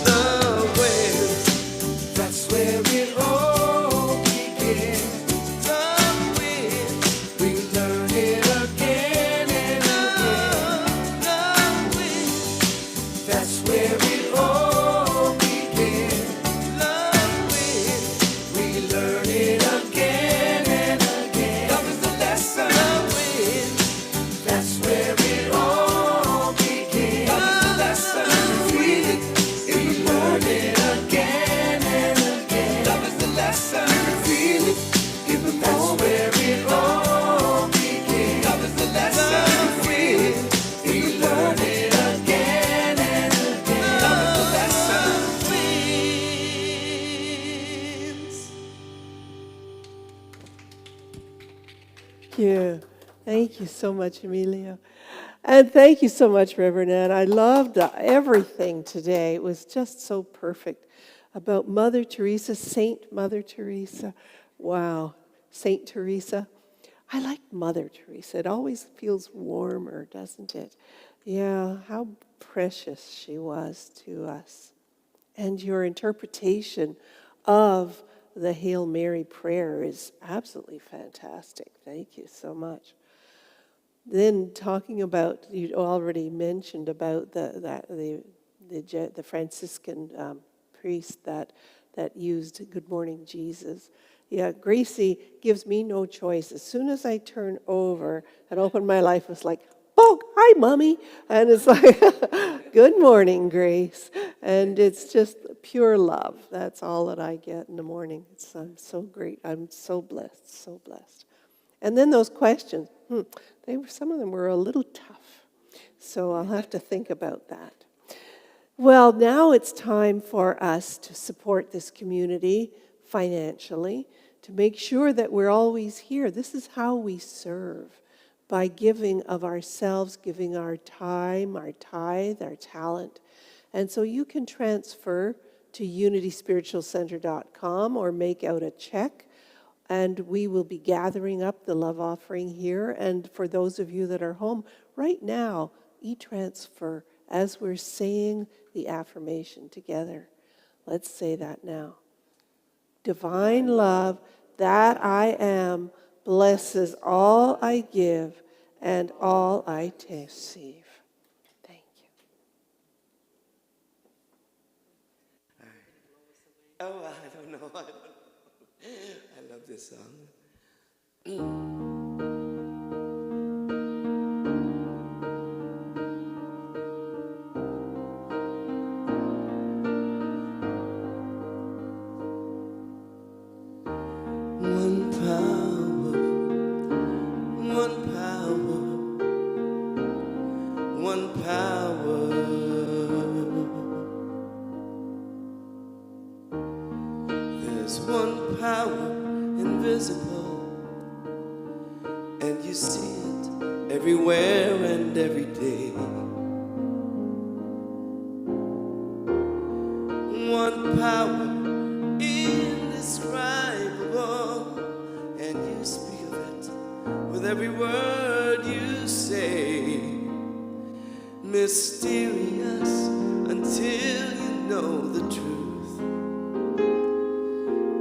Love wins, that's where it all begins. Love wins, we learn it again and again. Love wins, that's where it all begins. Love wins, we learn it again and again. Love is the lesson. Love wins, that's where it all begins. Love is the lesson. Read it, we learn it again and again. Love is the lesson. Feel it, give it that's where it all begins. Love is the lesson. Feel it, we learn it again and again. Love is the lesson. Wins. Thank you so much, Emilio. And thank you so much, Reverend Ann. I loved everything today. It was just so perfect about Mother Teresa, Saint Mother Teresa. Wow, Saint Teresa. I like Mother Teresa. It always feels warmer, doesn't it? Yeah, how precious she was to us. And your interpretation of the Hail Mary prayer is absolutely fantastic. Thank you so much. Then talking about, you already mentioned about the Franciscan priest that that used Good Morning Jesus. Yeah, Gracie gives me no choice. As soon as I turn over and open my life, it's like, oh, hi, Mommy. And it's like, good morning, Grace. And it's just pure love. That's all that I get in the morning. I'm so great. I'm so blessed, so blessed. And then those questions, some of them were a little tough. So I'll have to think about that. Well, now it's time for us to support this community financially, to make sure that we're always here. This is how we serve, by giving of ourselves, giving our time, our tithe, our talent. And so you can transfer to unityspiritualcenter.com or make out a check, and we will be gathering up the love offering here. And for those of you that are home, right now, e-transfer as we're saying the affirmation together. Let's say that now. Divine love that I am blesses all I give and all I receive. Thank you. Oh, I don't know. I love this song. One power, one power. There's one power invisible, and you see it everywhere and every day. One power indescribable, and you speak of it with every word you say. Mysterious until you know the truth.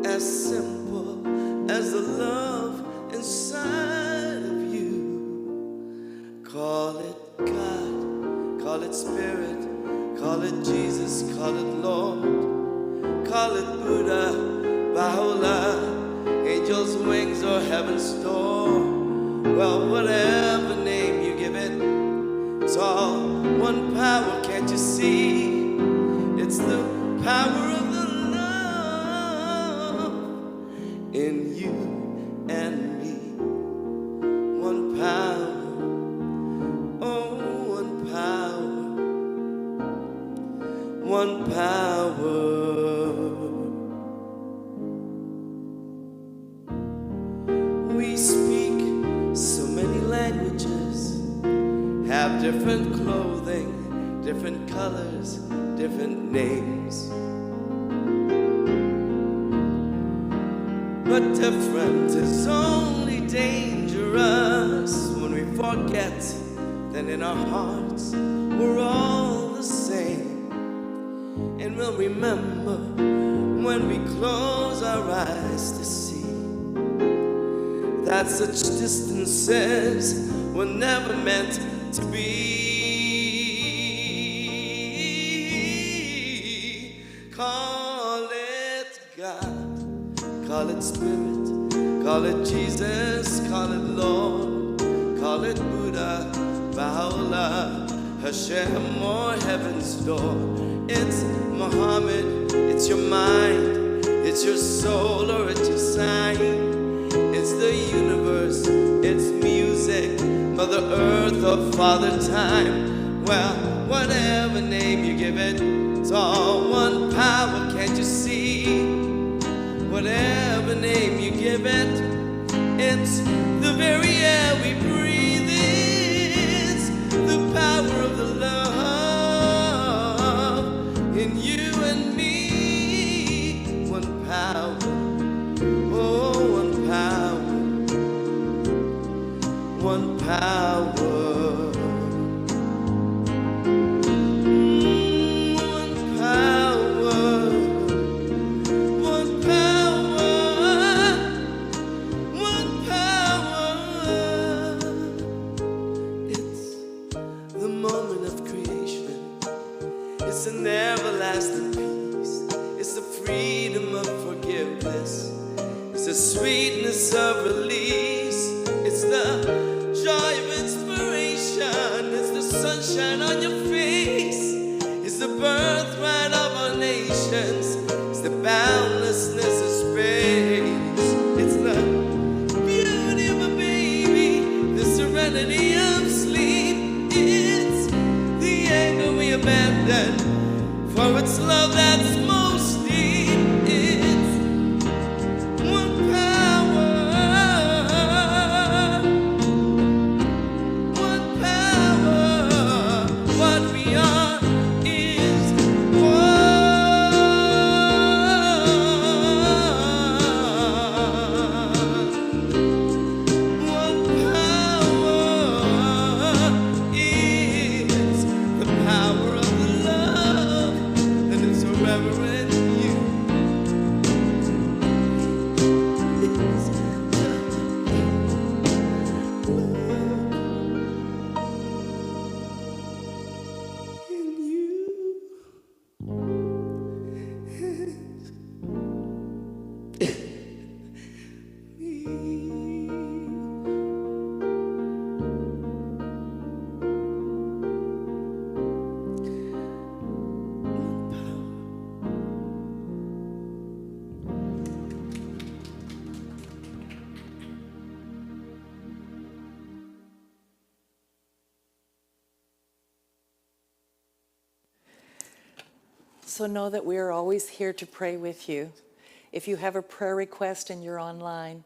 As simple as the love inside of you. Call it God, call it Spirit, call it Jesus, call it Lord. Call it Buddha, Baha'u'llah, angels' wings or heaven's door. Well, whatever name you give it, it's all one power, can't you see? It's the power of the love in you and me. One power, oh, one power, one power. We speak so many languages, have different clothing, different colors, different names. But different is only dangerous when we forget that in our hearts we're all the same. And we'll remember when we close our eyes to see that such distances were never meant to be. Call it God, call it Spirit, call it Jesus, call it Lord, call it Buddha, Baha'u'llah, Hashem or heaven's door. It's Muhammad, it's your mind, it's your soul or it's your sign. It's the universe, it's music, Mother Earth or Father Time. Well, whatever name you give it, it's all one power, can't you see? Whatever name you give it, it's the very air we breathe. It's the power of the love in you and me. One power, oh, one power, one power. It's an everlasting peace. It's the freedom Also know that we are always here to pray with you. If you have a prayer request and you're online,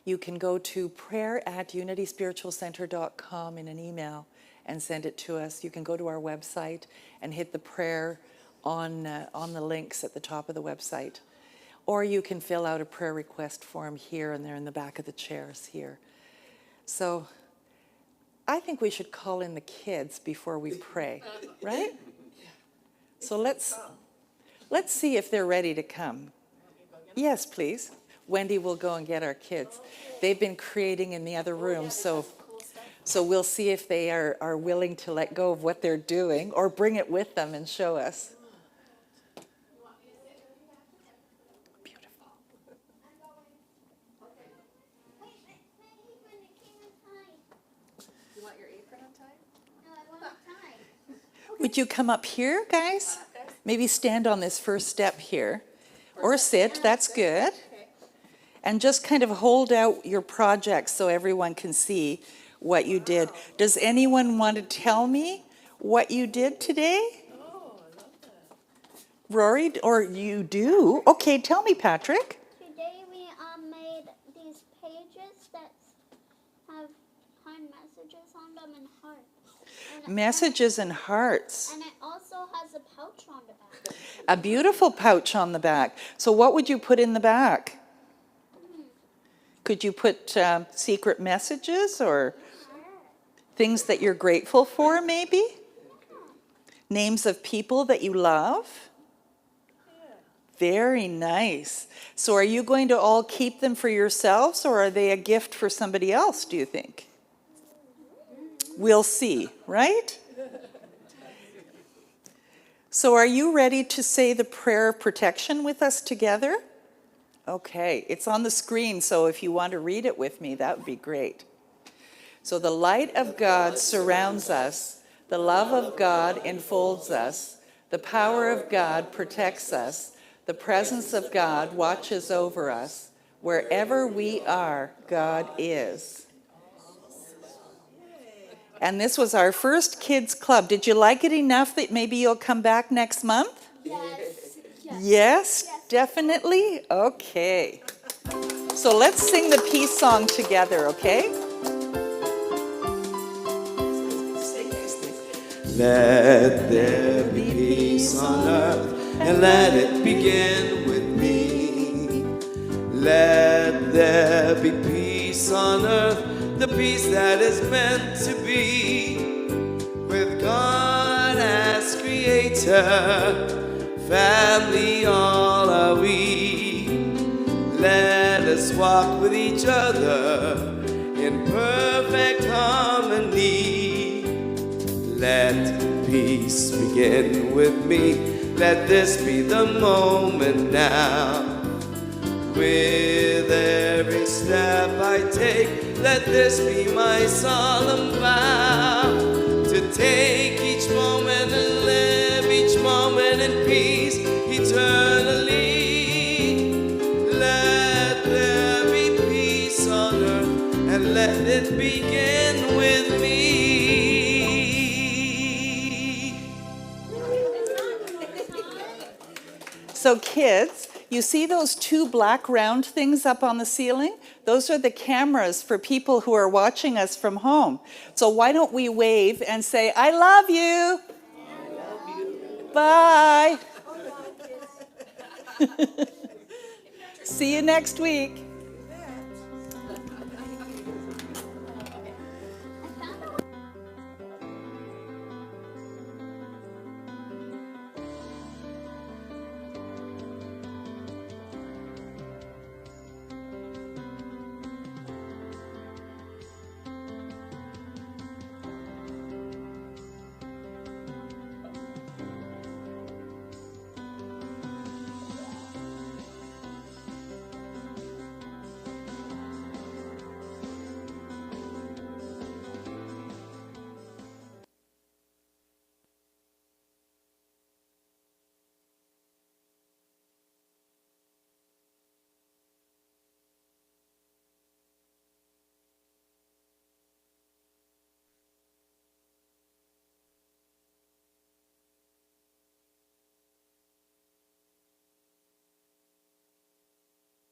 you can go to prayer@unityspiritualcenter.com in an email and send it to us. You can go to our website and hit the prayer on the links at the top of the website. Or you can fill out a prayer request form here, and they're in the back of the chairs here. So I think we should call in the kids before we pray, right? So let's see if they're ready to come. Yes, please. Wendy will go and get our kids. They've been creating in the other room, so we'll see if they are willing to let go of what they're doing or bring it with them and show us. Beautiful. You want your apron untied? No, I want to tie. Would you come up here, guys? Maybe stand on this first step here. Or sit, that's good. And just kind of hold out your project so everyone can see what you did. Does anyone want to tell me what you did today? Oh, I love that. Rory, or you do? Okay, tell me, Patrick. Today we made these pages that have kind messages on them and hearts. Messages and hearts. And it also has a pouch on the back. A beautiful pouch on the back. So what would you put in the back? Could you put secret messages or things that you're grateful for, maybe? Names of people that you love? Very nice. So are you going to all keep them for yourselves, or are they a gift for somebody else, do you think? We'll see, right? So are you ready to say the prayer of protection with us together? Okay, it's on the screen, so if you want to read it with me, that would be great. So the light of God surrounds us, the love of God enfolds us, the power of God protects us, the presence of God watches over us. Wherever we are, God is. And this was our first kids club. Did you like it enough that maybe you'll come back next month? Yes. Yes, definitely? Okay. So let's sing the peace song together, okay? Let there be peace on earth, and let it begin with me. Let there be peace on earth, the peace that is meant to be. With God as creator, family all are we. Let us walk with each other in perfect harmony. Let peace begin with me. Let this be the moment now. With every step I take, let this be my solemn vow. To take each moment and live each moment in peace eternally. Let there be peace on earth, and let it begin with me. So kids, you see those two black round things up on the ceiling? Those are the cameras for people who are watching us from home. So why don't we wave and say, I love you. Bye. See you next week.